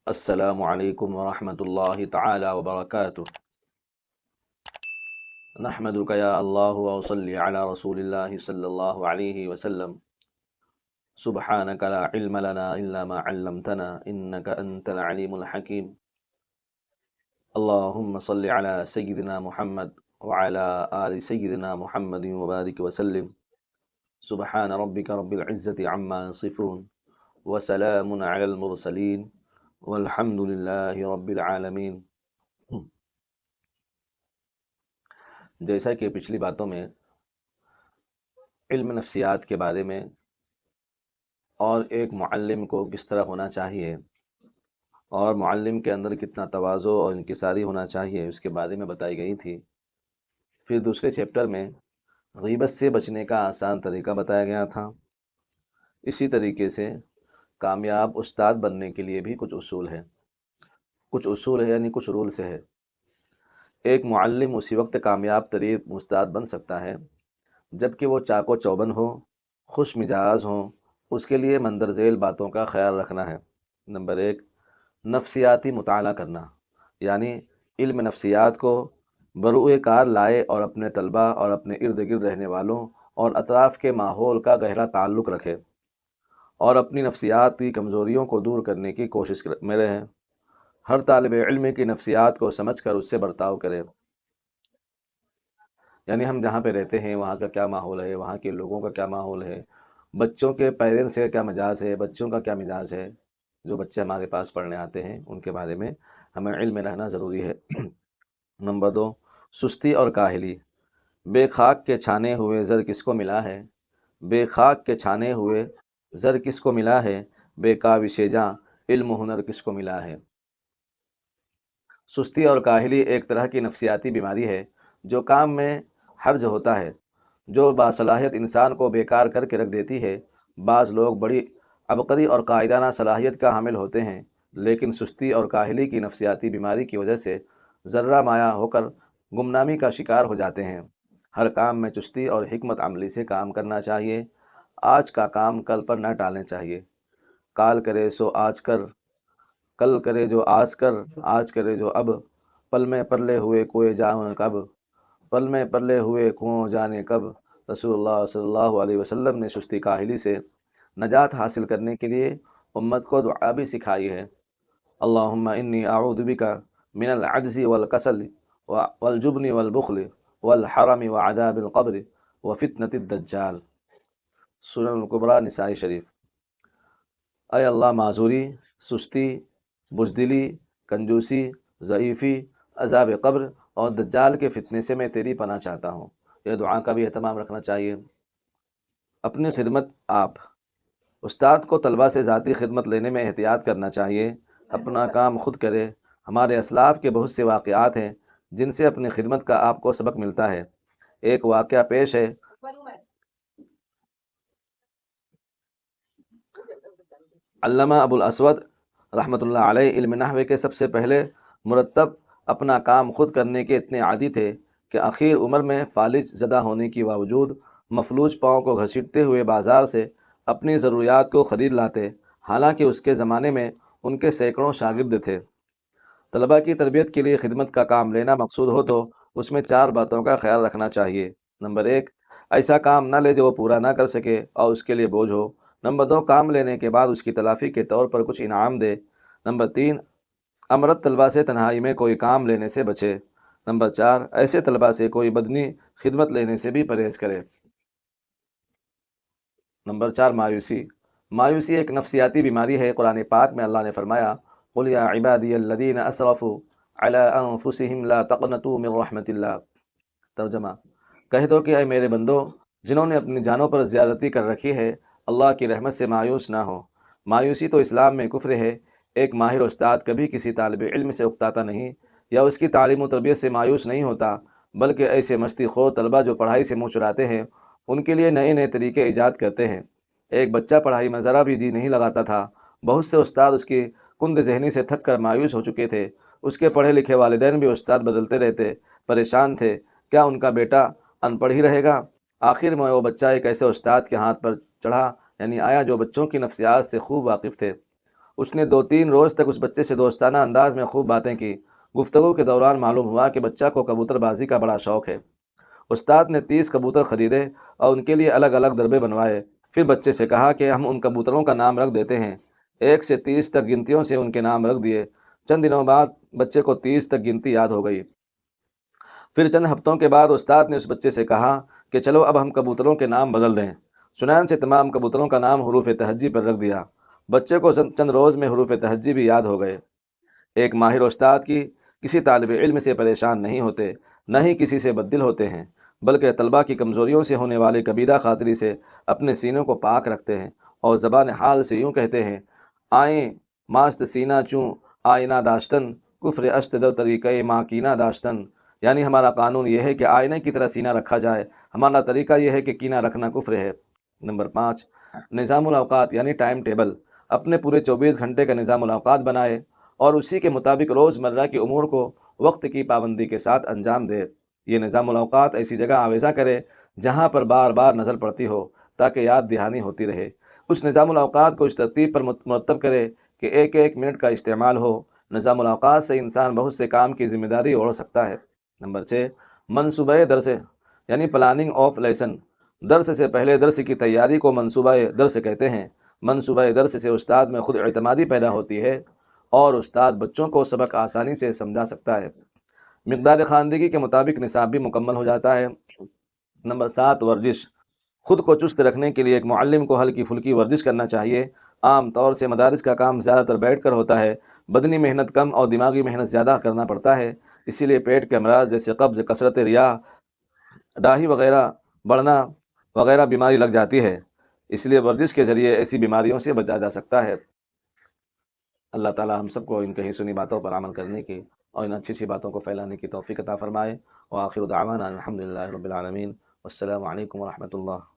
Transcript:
السلام علیکم ورحمۃ اللہ تعالی وبرکاتہ۔ نحمدک یا اللہ وصلی علی رسول اللہ صلی اللہ علیہ وسلم۔ سبحانک لا علم لنا الا ما علمتنا انک انت العلیم الحکیم۔ اللہم صلی علی سیدنا محمد وعلی آل سیدنا محمد وبارک وسلم۔ سبحان ربک رب العزت عما یصفون وسلام علی المرسلین والحمد للہ رب العالمین۔ جیسا کہ پچھلی باتوں میں علم نفسیات کے بارے میں اور ایک معلم کو کس طرح ہونا چاہیے اور معلم کے اندر کتنا تواضع اور انکساری ہونا چاہیے اس کے بارے میں بتائی گئی تھی۔ پھر دوسرے چیپٹر میں غیبت سے بچنے کا آسان طریقہ بتایا گیا تھا۔ اسی طریقے سے کامیاب استاد بننے کے لیے بھی کچھ اصول ہے یعنی کچھ رولز ہے۔ ایک معلم اسی وقت کامیاب ترین استاد بن سکتا ہے جبکہ وہ چاق و چوبند ہو، خوش مزاج ہوں۔ اس کے لیے مندرجہ ذیل باتوں کا خیال رکھنا ہے۔ نمبر 1، نفسیاتی مطالعہ کرنا، یعنی علم نفسیات کو بروئے کار لائے اور اپنے طلبہ اور اپنے ارد گرد رہنے والوں اور اطراف کے ماحول کا گہرا تعلق رکھے اور اپنی نفسیاتی کمزوریوں کو دور کرنے کی کوشش میں رہیں۔ ہر طالب علم کی نفسیات کو سمجھ کر اس سے برتاؤ کرے، یعنی ہم جہاں پہ رہتے ہیں وہاں کا کیا ماحول ہے، وہاں کے لوگوں کا کیا ماحول ہے، بچوں کے پیرنٹس کا کیا مزاج ہے، بچوں کا کیا مزاج ہے، جو بچے ہمارے پاس پڑھنے آتے ہیں ان کے بارے میں ہمیں علم رہنا ضروری ہے۔ نمبر 2، سستی اور کاہلی۔ بے خاک کے چھانے ہوئے زر کس کو ملا ہے، بے خاک کے چھانے ہوئے زر کس کو ملا ہے، بے کاوش جاں علم و ہنر کس کو ملا ہے۔ سستی اور کاہلی ایک طرح کی نفسیاتی بیماری ہے جو کام میں حرج ہوتا ہے، جو باصلاحیت انسان کو بیکار کر کے رکھ دیتی ہے۔ بعض لوگ بڑی عبقری اور قائدانہ صلاحیت کا حامل ہوتے ہیں لیکن سستی اور کاہلی کی نفسیاتی بیماری کی وجہ سے ذرہ مایہ ہو کر گمنامی کا شکار ہو جاتے ہیں۔ ہر کام میں چستی اور حکمت عملی سے کام کرنا چاہیے۔ آج کا کام کل پر نہ ٹالنے چاہیے۔ کال کرے سو آج کر، کل کرے جو آج کرے جو اب، پل میں پرلے ہوئے کوئے جانے کب، پل میں پرلے ہوئے کنویں جانے کب۔ رسول اللہ صلی اللہ علیہ وسلم نے سستی کاہلی سے نجات حاصل کرنے کے لیے امت کو دعا بھی سکھائی ہے۔ اللہم انی اعوذ بک من العجز والکسل والجبن والبخل والحرم وعذاب القبر وفتنة الدجال۔ سنن الکبریٰ نسائی شریف۔ اے اللہ، معذوری، سستی، بزدلی، کنجوسی، ضعیفی، عذاب قبر اور دجال کے فتنے سے میں تیری پناہ چاہتا ہوں۔ یہ دعا کا بھی اہتمام رکھنا چاہیے۔ اپنی خدمت۔ آپ استاد کو طلبہ سے ذاتی خدمت لینے میں احتیاط کرنا چاہیے۔ اپنا کام خود کرے۔ ہمارے اسلاف کے بہت سے واقعات ہیں جن سے اپنی خدمت کا آپ کو سبق ملتا ہے۔ ایک واقعہ پیش ہے۔ علامہ ابو الاسود رحمۃ اللہ علیہ علم نحو کے سب سے پہلے مرتب اپنا کام خود کرنے کے اتنے عادی تھے کہ آخر عمر میں فالج زدہ ہونے کی باوجود مفلوج پاؤں کو گھسیٹتے ہوئے بازار سے اپنی ضروریات کو خرید لاتے، حالانکہ اس کے زمانے میں ان کے سینکڑوں شاگرد تھے۔ طلباء کی تربیت کے لیے خدمت کا کام لینا مقصود ہو تو اس میں 4 باتوں کا خیال رکھنا چاہیے۔ نمبر 1، ایسا کام نہ لے جو وہ پورا نہ کر سکے اور اس کے لیے بوجھ ہو۔ نمبر 2، کام لینے کے بعد اس کی تلافی کے طور پر کچھ انعام دے۔ نمبر 3، امرت طلباء سے تنہائی میں کوئی کام لینے سے بچے۔ نمبر 4، ایسے طلباء سے کوئی بدنی خدمت لینے سے بھی پرہیز کرے۔ نمبر 4، مایوسی ایک نفسیاتی بیماری ہے۔ قرآن پاک میں اللہ نے فرمایا، قُلْ يَا عِبَادِيَ الَّذِينَ أَسْرَفُوا عَلَىٰ أَنفُسِهِمْ لَا تَقْنَطُوا مِن رَحْمَةِ اللَّهِ۔ ترجمہ، کہہ دو کہ اے میرے بندو، جنہوں نے اپنی جانوں پر زیادتی کر رکھی ہے، اللہ کی رحمت سے مایوس نہ ہو۔ مایوسی تو اسلام میں کفر ہے۔ ایک ماہر استاد کبھی کسی طالب علم سے اکتاتا نہیں یا اس کی تعلیم و تربیت سے مایوس نہیں ہوتا، بلکہ ایسے مستی خور طلباء جو پڑھائی سے منہ چراتے ہیں ان کے لیے نئے نئے طریقے ایجاد کرتے ہیں۔ ایک بچہ پڑھائی میں ذرا بھی جی نہیں لگاتا تھا۔ بہت سے استاد اس کی کند ذہنی سے تھک کر مایوس ہو چکے تھے۔ اس کے پڑھے لکھے والدین بھی استاد بدلتے رہتے پریشان تھے، کیا ان کا بیٹا ان پڑھ ہی رہے گا؟ آخر میں وہ بچہ ایک ایسے استاد کے ہاتھ پر چڑھا، یعنی آیا، جو بچوں کی نفسیات سے خوب واقف تھے۔ اس نے 2-3 روز تک اس بچے سے دوستانہ انداز میں خوب باتیں کی۔ گفتگو کے دوران معلوم ہوا کہ بچہ کو کبوتر بازی کا بڑا شوق ہے۔ استاد نے 30 کبوتر خریدے اور ان کے لیے الگ الگ ڈربے بنوائے۔ پھر بچے سے کہا کہ ہم ان کبوتروں کا نام رکھ دیتے ہیں۔ 1 سے 30 تک گنتیوں سے ان کے نام رکھ دیے۔ چند دنوں بعد بچے کو 30 تک گنتی یاد ہو گئی۔ پھر چند ہفتوں کے بعد استاد نے اس بچے سے کہا کہ چلو اب ہم کبوتروں کے نام بدل دیں۔ چنانچہ تمام کبوتروں کا نام حروف تہجی پر رکھ دیا۔ بچے کو چند روز میں حروف تہجی بھی یاد ہو گئے۔ ایک ماہر استاد کی کسی طالب علم سے پریشان نہیں ہوتے، نہ ہی کسی سے بددل ہوتے ہیں، بلکہ طلباء کی کمزوریوں سے ہونے والے کبیدہ خاطری سے اپنے سینوں کو پاک رکھتے ہیں اور زبان حال سے یوں کہتے ہیں: آئیں ماست سینہ چوں آئینہ داشتن، کفر اشت در طریقۂ ماں کینہ داشتن۔ یعنی ہمارا قانون یہ ہے کہ آئینے کی طرح سینہ رکھا جائے، ہمارا طریقہ یہ ہے کہ کینہ رکھنا کفر ہے۔ نمبر 5، نظام الاوقات یعنی ٹائم ٹیبل۔ اپنے پورے 24 گھنٹے کا نظام الاوقات بنائے اور اسی کے مطابق روز مرہ کے امور کو وقت کی پابندی کے ساتھ انجام دے۔ یہ نظام الاوقات ایسی جگہ آویزہ کرے جہاں پر بار بار نظر پڑتی ہو تاکہ یاد دہانی ہوتی رہے۔ اس نظام الاوقات کو اس ترتیب پر مرتب کرے کہ ایک ایک منٹ کا استعمال ہو۔ نظام الاوقات سے انسان بہت سے کام کی ذمہ داری اوڑھ سکتا ہے۔ نمبر 6، منصوبہ درس یعنی پلاننگ آف لیسن۔ درس سے پہلے درس کی تیاری کو منصوبہ درس کہتے ہیں۔ منصوبہ درس سے استاد میں خود اعتمادی پیدا ہوتی ہے اور استاد بچوں کو سبق آسانی سے سمجھا سکتا ہے۔ مقدار خواندگی کے مطابق نصاب بھی مکمل ہو جاتا ہے۔ نمبر 7، ورزش۔ خود کو چست رکھنے کے لیے ایک معلم کو ہلکی پھلکی ورزش کرنا چاہیے۔ عام طور سے مدارس کا کام زیادہ تر بیٹھ کر ہوتا ہے، بدنی محنت کم اور دماغی محنت زیادہ کرنا پڑتا ہے، اسی لیے پیٹ کے امراض جیسے قبض، کثرت ریا، ڈاہی وغیرہ، بڑھنا وغیرہ بیماری لگ جاتی ہے۔ اس لیے ورزش کے ذریعے ایسی بیماریوں سے بچا جا سکتا ہے۔ اللہ تعالی ہم سب کو ان کہی سنی باتوں پر عمل کرنے کی اور ان اچھی اچھی باتوں کو پھیلانے کی توفیق عطا فرمائے۔ وآخر دعوانا الحمدللہ رب العالمین۔ والسلام علیکم ورحمۃ اللہ۔